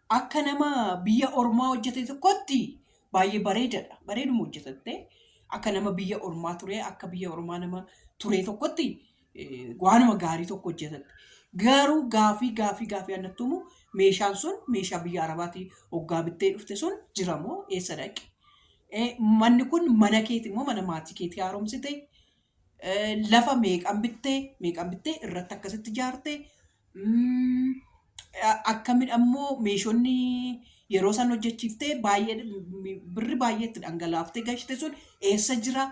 akka nama biyya ormaa hojjete tokkotti baay'ee bareedadha. Bareeduma hojjetatte akka nama biyya ormaa ture akka biyya ormaa nama ture tokkotti waanuma gaarii tokko hojjetatte. Garuu gaafii annattumu meeshaan sun meeshaa biyya arabaatii hoggaa bittee dhufte sun jira moo eessa dhaqe? Manni kun mana keeti moo mana maatii keetii haaromsite? Lafa meeqan bittee irratti akkasitti ijaarte? Akkamiin ammoo meeshonni yeroo san hojjechiiftee baay'ee birri baay'ee itti dhangalaaftee gashte sun eessa jira?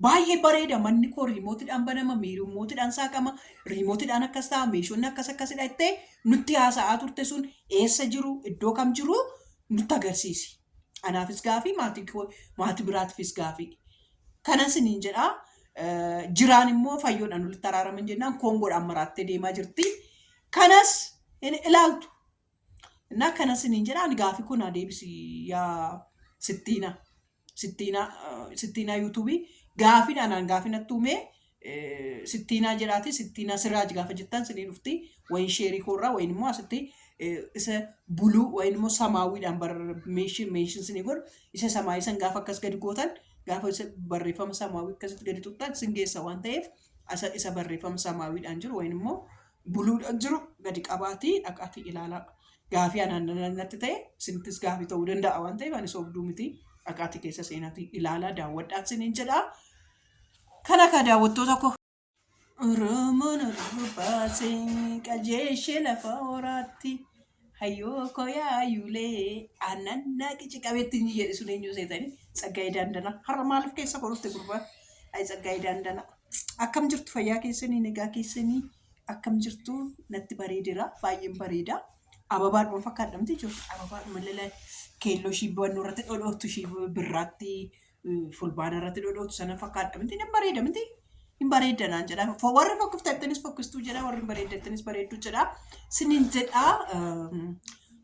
Baay'ee bareeda manni koo riimootiidhaan banama, riimootiidhaan saaqama, riimootiidhaan akkas ta'a, meeshonni akkasidha jettee nutti haasa'aa turte sun eessa jiru? Iddoo kam jiru? Nutti agarsiisi. Anaafis gaafii maatii biraatiifis gaafii. Kanan siniin jedhaa jiraan immoo fayyoodhaan walitti araaraman jennaan koongoodhaan maraattee deemaa jirti. Kanas ilaaltu. Innaa kanas siniin jedhaan gaafii kun adeemsi yaa sittiinaa yuutuubii gaafiidhaan gaafii natti uumee sittiinaa jedhaati sittiinaa sirraaj gaafa jettan sinii dhufti wayin sheerii koorraa wayin immoo asitti isa buluu wayin immoo samaawiidhaan meeshin sinii godhu isa samaayii san gaafa akkas gadi gootan gaafa isa barreeffama samaawii akkasitti gadi tuqxan sin geessa waan ta'eef isa barreeffama samaawiidhaan jiru wayin immoo buluudhaan jiru gadi qabaatii dhaqaatii ilaalaa. Gaafii natti ta'e sinittis gaafii ta'uu danda'a waan ta'eef ani soobduu miti dhaqaatii keessa seenaatii ilaalaa daawwadhaan siniin jedhaa. Kana ka daawwattoota koo. Oromoon Oromoo baasee qajeeshee lafa horaatti hayyoo koo yaayuulee aannan naaqichi qabeettiin jedhe sun eenyu seetanii Tsaggaayee Daandanaa har'a maaliif keessa korofte gurbaa Tsaggaayee Daandanaa akkam jirtu fayyaa keessanii nagaa keessanii akkam jirtu natti bareedira baay'een bareeda. Ababaadhuma fakkaadhamti jirtu ababaadhuma lala keelloo shiibbannu irratti dhodhootu birraatti fulbaana irratti dhodhootu sana fakkaadhamti nan bareeda miti hin bareedanaan jedha warri fokkiftattanis fokkistuu jedha warri hin bareedattanis bareedduu jedha siniin jedha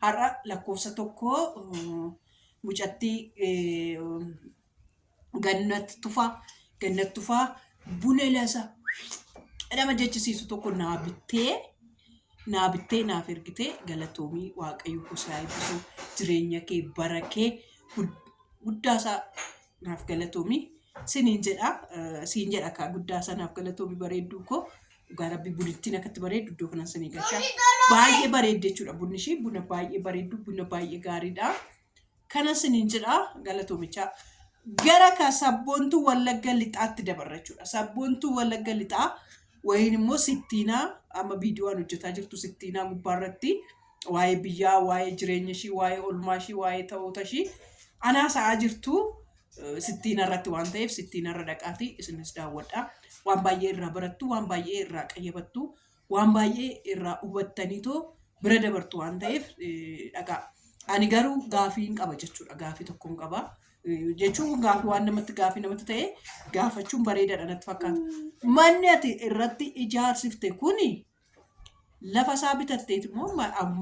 har'a lakkoofsa tokko mucattii gannat tufaa buna lasa nama jechisiisu tokko naa bittee naaf ergitee galatoomii waaqayyo kusaa eebbisu jireenya kee bara kee guddaasaa naaf galatoomii siniin jedha akka guddaasaa naaf galatoomii bareedduu koo dhugaa rabbii bunittiin akkatti bareeddu iddoo kanan sinii gashaa baay'ee bareedde jechuudha bunni ishii buna baay'ee bareeddu buna baay'ee gaariidha kana siniin jedha galatoomichaa gara ka sabboontuu wallagga lixaatti dabarra jechuudha sabboontuu wallagga lixaa wayin immoo sittiinaa amma viidiyoon hojjetaa jirtu sittiinaa gubbaarratti waa'ee biyyaa waa'ee jireenya ishii waa'ee olmaa ishii waa'ee ta'oota ishii anaasa'aa jirtu sittiina irratti waan ta'eef sittiina irra dhaqaatii isinis daawwadhaa waan baay'ee irraa barattu waan baay'ee irraa qayyabattu waan baay'ee irraa hubattaniitoo bira dabartu waan ta'eef dhaqaa ani garuu gaafii hin qaba jechuudha gaafii tokko hin qaba. Jechuun gaafii namatti ta'e gaafachuun bareedaadha natti fakkaata. Manni ati irratti ijaarsifte kuni lafa isaa bitatteet immoo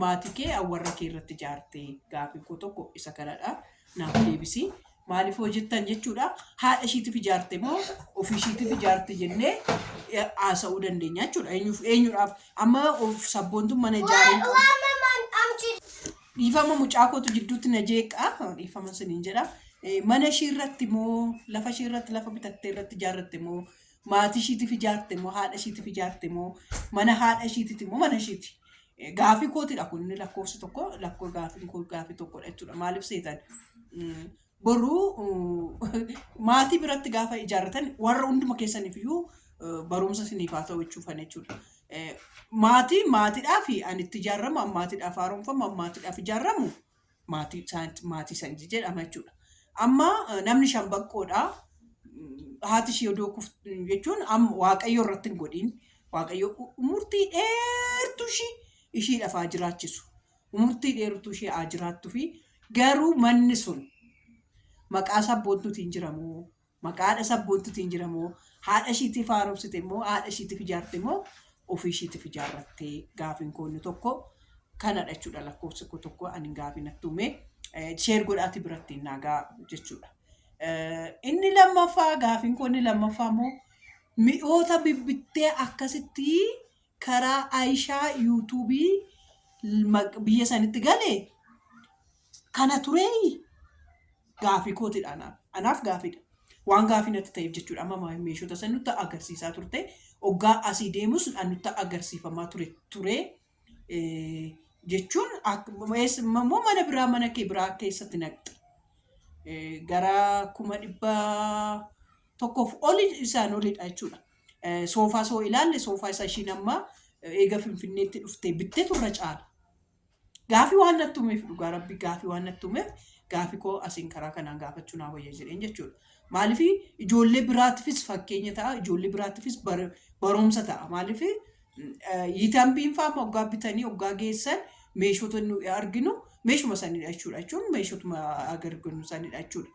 maatii kee warra kee irratti ijaarte gaafii koo tokko isa kanadha naaf deebisi. Maaliif hojjettan jechuudha haadha ishiitiif ijaarte moo ofii ishiitiif ijaarte jennee haasa'uu dandeenya jechuudha. Eenyuudhaaf amma sabboontuun mana ijaareen qabu. Dhiifama mucaa kootu jidduutti na jeeqaa dhiifama siniin jedha. Mana ishii irratti moo lafa ishii irratti lafa bitattee irratti ijaarratte moo maatii ishiitiif ijaarte moo haadha ishiitiif ijaarte moo mana haadha ishiitiiti moo mana ishiiti. Gaafii kootidha kun lakkoofsi tokko gaafii tokkodha jechuudha. Maaliif seetan boruu maatii biratti gaafa ijaarratan warra hunduma keessaniif iyyuu barumsa isiniif haa ta'u jechuudha. Maatiidhaaf ani itti ijaaramu maatiidhaaf haaromfamu maatiidhaaf ijaaramu maatii san jedhama jechuudha. Amma namni shambaqqoodha haati ishee odoo jechuun waaqayyo irratti hin godhin waaqayyo umurtii dheertuu ishiidhaaf haa jiraachisu umurtii dheertuu ishee haa jiraattuu fi garuu manni sun maqaa sabboontuutiin jiramoo maqaa haadha sabboontuutiin jiramoo haadha ishiitiif haaromsite immoo haadha ishiitiif ijaarte immoo ofii ishiitiif ijaarrattee gaafiin koonni tokko kanadha jechuudha lakkoofsi tokko ani gaafii natti uume sheer godhaati biratti nagaa jechuudha. Inni lammaffaa gaafiin koonni lammaffaa immoo mi'oota bibbittee akkasitti karaa Aayishaa yuutuubii biyya sanitti galee kana turee gaafii kootidha anaaf gaafiidha. Waan gaafii natti ta'eef jechuudha. Amma meeshota san nutti agarsiisaa turte hoggaa asii deemus nutti agarsiifamaa ture jechuun immoo mana biraa mana kee biraa keessatti naqxe. Gara 100,000 oli isaan olidha jechuudha. Soofaa soo ilaalle soofaa isa ishiin amma eega Finfinneetti dhuftee bittee turre caala. Gaafii waan natti himeef dhugaa rabbi gaafii waan natti himeef gaafii koo asiin karaa kanaan gaafachuu naa wayya jedheen jechuudha. Maaliif ijoollee biraatiifis fakkeenya ta'a, ijoollee biraatiifis barumsa ta'a. Maaliif yitambiin fa'aa hoggaa bitanii hoggaa geessan meeshota nu arginu meeshuma sanidha jechuudha jechuun meeshotuma agarganu sanidha jechuudha.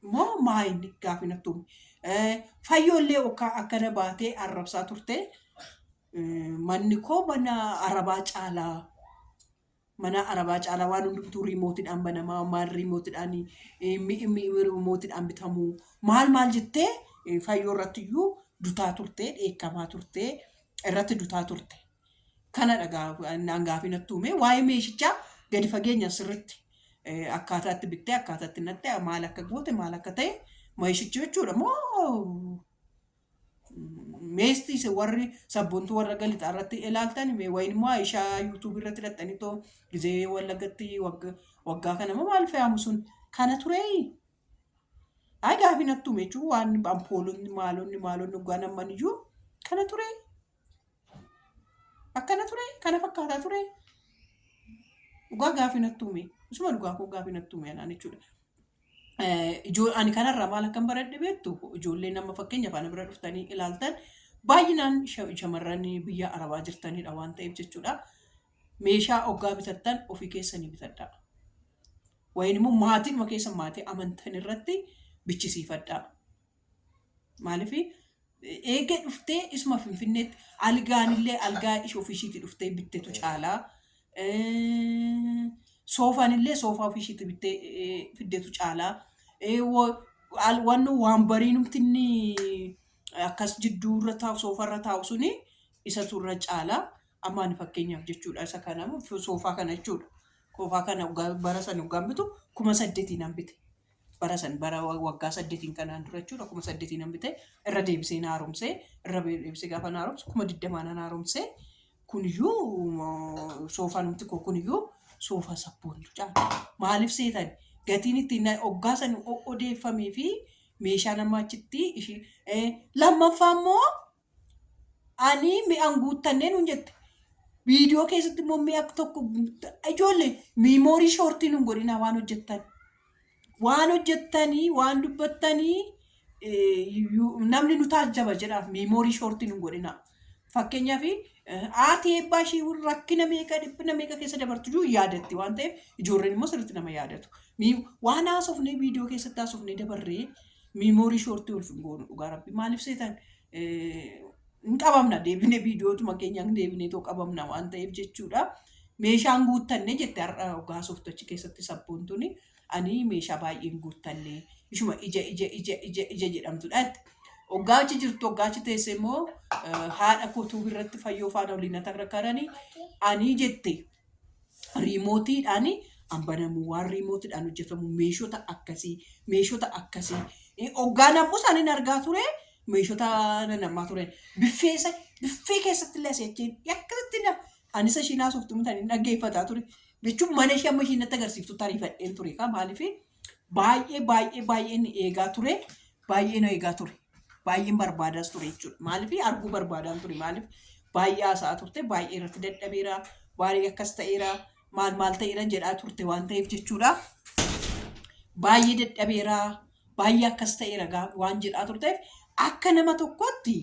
Moo maayini gaafii natti hime. Fayyoollee akkana baatee arrabsaa turte manni koo mana arabaa caalaa. Mana arabaa caalaa waan hundumtuu riimootiidhaan banamaa maal riimootiidhaan riimootiidhaan bitamuu maal jettee fayyoo irratti iyyuu dutaa turte dheekkamaa turte irratti dutaa turte. Kana dhagaa gaafii natti hime waa'ee meeshichaa gadi fageenya sirriitti akkaataa itti bittee akkaataa itti natte maal akka goote maal akka ta'e meeshichi jechuudha moo meestis warri sabboontuu warra galitaa irratti ilaaltan wayin immoo Aishaa YouTube irratti hidhattanii too gizee Wallagatti waggaa kana maal fe'amu sun kana turee. Ay gaafii natti hime jechuun waan ampoolonni maalonni dhugaan amman iyyuu kana turee. Akkana turee kana fakkaataa turee. Dhugaa gaafii natti hime. Isuma dhugaa koo gaafii natti hime anaan jechuudha. Ani kanarraa maal akkan baradhe beektu ijoollee nama fakkeenya faana bira dhuftanii ilaaltan baay'inaan shamarran biyya arabaa jirtanidha waan ta'eef jechuudha. Meeshaa hoggaa bitattan ofii keessanii bitadhaa. Wayin immoo maatiin keessa maatii amantan irratti bichisiifadhaa. Maaliif eega dhuftee isuma Finfinneetti algaanillee algaa ishee ofiishiitti dhuftee bittetu caalaa. Soofaanillee soofaa ofiishiitti bittee fiddetu caalaa. Waan bariinumti inni akkas jidduu irra taa'u soofaa irra taa'u suni isa turre caalaa. Amma ani fakkeenyaaf jechuudha isa kana soofaa kana jechuudha. Soofaa kana bara sana hoggaan bitu 8,000 nan bite. Bara waggaa 8 kanaan dura jechuudha 8,000 nan bite. Irra deebisee na haaromsee irra deebisee gaafa na haaromsu 20,000 na haaromsee kuniyyuu soofaanumti koo kuniyyuu soofaa sabboontu caala. Maaliif seetan gatiin ittiin hoggaa san odeeffamee fi meeshaa nama achitti ishii lammaffaa immoo ani mi'aan guuttannee nuun jette. Viidiyoo keessatti immoo mi'a tokko ijoollee miimoorii shoortii nuun godhina waan hojjettan. Waan hojjettanii waan dubbattanii namni nu taajjaba jedhaaf miimoorii shoortii nuun godhina. Fakkeenyaaf haati eebbaa ishii rakkina meeqa dhiphina meeqa keessa dabartu iyyuu yaadatti waan ta'eef ijoolleen immoo sirriitti nama yaadatu. Waan haasofnee viidiyoo keessatti haasofnee dabarree miimoorii shoortii ol goonu dhugaa rabbi maaliif seetan hin qabamna deebinee viidiyootuma keenyaan deebinee too qabamna waan ta'eef jechuudha. Meeshaan guuttanne jette har'a hoggaa sooftachi keessatti sabboontuuni ani meeshaa baay'een guuttallee ishuma ija jedhamtudha. Hoggaa achi jirtu hoggaa achi teessee immoo haadha kootuu irratti fayyoo faana waliin atarrakaranii ani jette riimootiidhaan banamuu waan riimootiidhaan hojjetamu meeshota akkasii hoggaa namuu isaaniin argaa ture meeshota namaa turan biffee keessatti illee seechiin akkasitti anis ishiin haasoftu mutanii dhaggeeffataa ture jechuun mana ishee amma ishiin natti agarsiiftu tariifadheen ture maaliif baay'ee ni eegaa ture baay'ee na eegaa ture. Baay'een barbaadas ture jechuudha. Maaliif arguu barbaadaan ture maaliif baay'ee haasaa turte baay'ee irratti dadhabeera baay'ee akkas ta'eera maal ta'eera jedhaa turte waan ta'eef jechuudha. Baay'ee dadhabeera baay'ee akkas ta'eera waan jedhaa turteef akka nama tokkotti